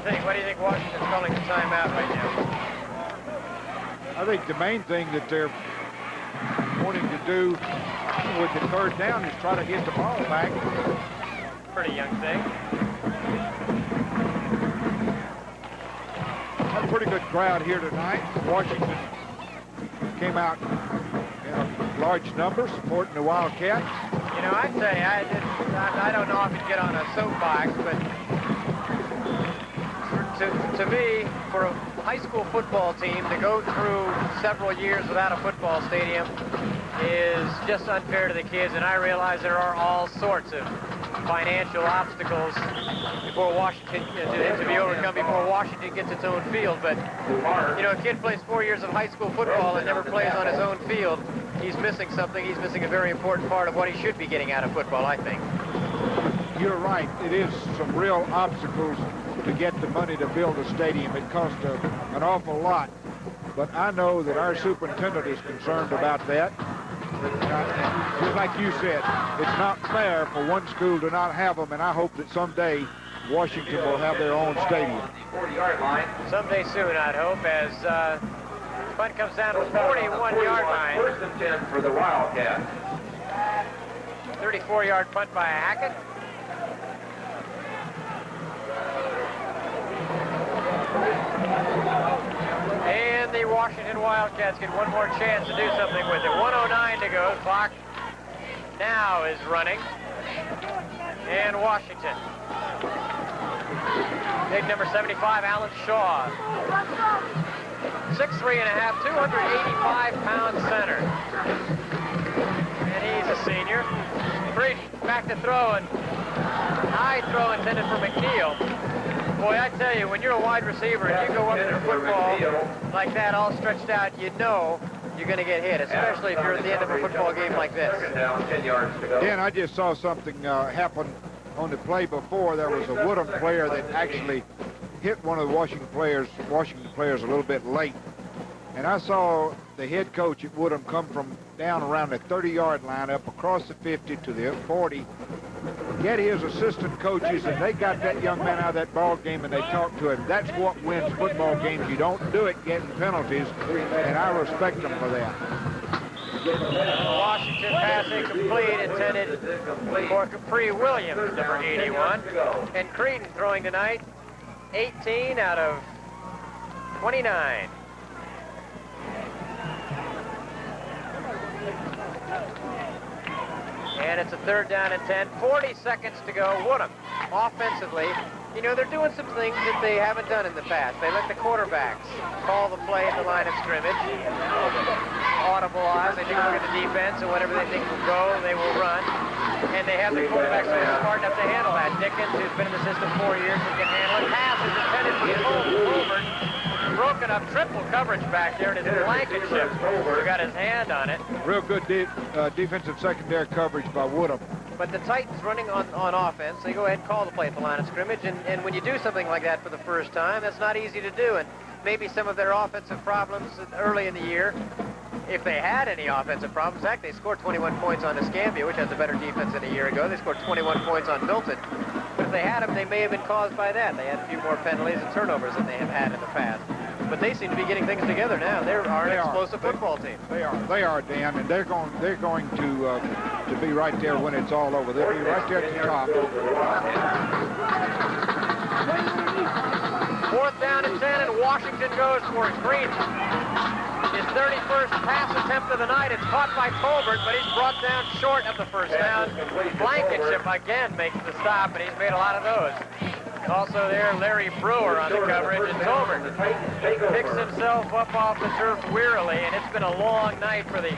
think? What do you think Washington's calling the timeout right now? I think the main thing that they're wanting to do with the third down is try to get the ball back. Pretty young thing. A pretty good crowd here tonight. Washington came out in large numbers supporting the Wildcats. You know, I'd say I don't know if you'd get on a soapbox, but to me, for a high school football team to go through several years without a football stadium is just unfair to the kids, and I realize there are all sorts of financial obstacles before Washington to be overcome before Washington gets its own field. But you know, a kid plays 4 years of high school football and never plays on his own field. He's missing something. He's missing a very important part of what he should be getting out of football, I think. You're right. It is some real obstacles to get the money to build a stadium. It costs an awful lot. But I know that our superintendent is concerned about that. Just like you said, it's not fair for one school to not have them, and I hope that someday Washington will have their own stadium. 40-yard line. Someday soon, I'd hope, as punt comes down to the 41-yard line. First and 10 for the Wildcats. 34-yard punt by Hackett. And the Washington Wildcats get one more chance to do something with it. 1:09 to go. Clock now is running. And Washington. Big number 75, Alan Shaw. 6'3 and a half, 285-pound center. And he's a senior. Breeden back to throw, and high throw intended for McNeil. Boy, I tell you, when you're a wide receiver and you go up to the football like that, all stretched out, you know you're going to get hit, especially if you're at the end of a football game like this. Dan, I just saw something happen on the play before. There was a Woodham player that actually hit one of the Washington players a little bit late. And I saw the head coach at Woodham come from down around the 30-yard line up across the 50 to the 40, get his assistant coaches, and they got that young man out of that ball game, and they talked to him. That's what wins football games. You don't do it getting penalties, and I respect them for that. Washington pass incomplete, intended for Capri Williams, number 81. And Creedon throwing tonight, 18 out of 29. And it's a 3rd down and 10, 40 seconds to go. Woodham, offensively, you know, they're doing some things that they haven't done in the past. They let the quarterbacks call the play at the line of scrimmage. Audible eyes, they do look at the defense, and whatever they think will go, they will run. And they have the quarterbacks who are smart enough to handle that. Dickens, who's been in the system 4 years, who can handle it. Pass is intended for Colbert. Broken up triple coverage back there, and it's Blankenship who got his hand on it. Real good defensive secondary coverage by Woodham. But the Titans running on offense, they go ahead and call the play at the line of scrimmage, and when you do something like that for the first time, that's not easy to do, and maybe some of their offensive problems early in the year, if they had any offensive problems, in fact, they scored 21 points on Escambia, which has a better defense than a year ago. They scored 21 points on Milton. But if they had them, they may have been caused by that. They had a few more penalties and turnovers than they have had in the past. But they seem to be getting things together now. They are an explosive football team. They are, Dan, and they're going to be right there when it's all over. They'll be right there at the top. 4th down and 10, and Washington goes for it. Green, his 31st pass attempt of the night. It's caught by Colbert, but he's brought down short of the first down. Blankenship again makes the stop, and he's made a lot of those. Also there, Larry Brewer on the coverage, and Tolbert picks himself up off the turf wearily, and it's been a long night for the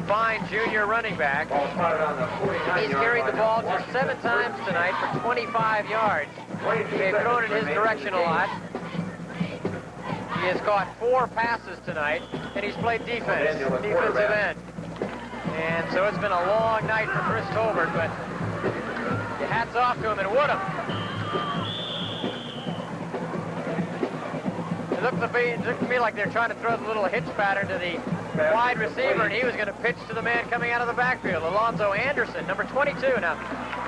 fine junior running back. He's carried the ball just 7 times tonight for 25 yards. They've thrown in his direction a lot. He has caught 4 passes tonight, and he's played defensive end. And so it's been a long night for Chris Tolbert, but hats off to him, and Woodham. It looked to me like they're trying to throw the little hitch pattern to the wide receiver, and he was going to pitch to the man coming out of the backfield, Alonzo Anderson, number 22 now.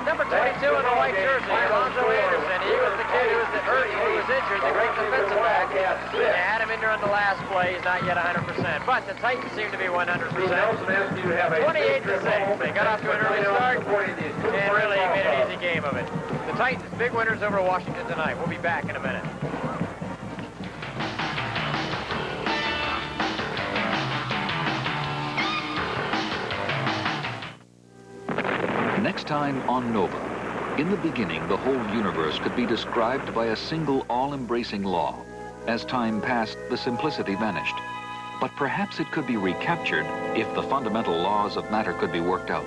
Number 22 in the white jersey, Alonzo Anderson. He was the kid who was injured, the great defensive back. They had him in there on the last play. He's not yet 100%, but the Titans seem to be 100%. 28-6. They got off to an early start and really made an easy game of it. The Titans, big winners over Washington tonight. We'll be back in a minute. Next time on Nova. In the beginning, the whole universe could be described by a single all-embracing law. As time passed, the simplicity vanished. But perhaps it could be recaptured if the fundamental laws of matter could be worked out.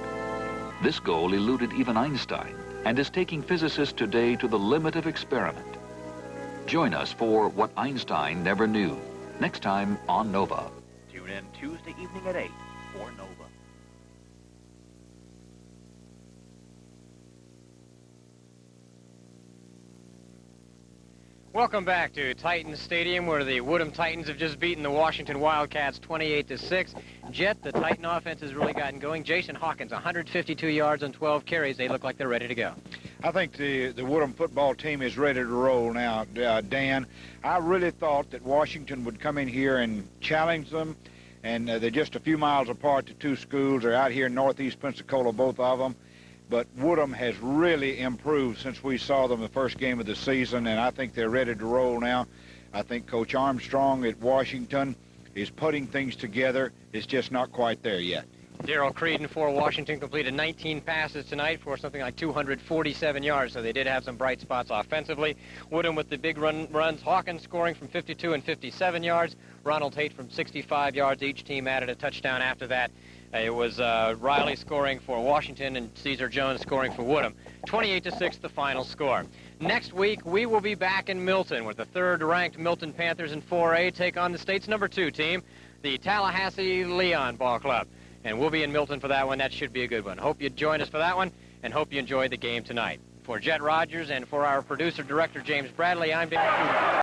This goal eluded even Einstein and is taking physicists today to the limit of experiment. Join us for What Einstein Never Knew, next time on Nova. Tune in Tuesday evening at 8 for Nova. Welcome back to Titans Stadium, where the Woodham Titans have just beaten the Washington Wildcats 28-6. Jet, the Titan offense has really gotten going. Jason Hawkins, 152 yards on 12 carries. They look like they're ready to go. I think the Woodham football team is ready to roll now, Dan. I really thought that Washington would come in here and challenge them, and they're just a few miles apart, the two schools. They're out here in northeast Pensacola, both of them. But Woodham has really improved since we saw them the first game of the season, and I think they're ready to roll now. I think Coach Armstrong at Washington is putting things together. It's just not quite there yet. Darrell Creedon for Washington completed 19 passes tonight for something like 247 yards, so they did have some bright spots offensively. Woodham with the big runs, Hawkins scoring from 52 and 57 yards, Ronald Haight from 65 yards. Each team added a touchdown after that. It was Riley scoring for Washington and Cesar Jones scoring for Woodham. 28-6 the final score. Next week, we will be back in Milton, where the third-ranked Milton Panthers in 4A take on the state's number 2 team, the Tallahassee Leon Ball Club. And we'll be in Milton for that one. That should be a good one. Hope you join us for that one, and hope you enjoyed the game tonight. For Jet Rogers and for our producer-director, James Bradley, I'm Dan.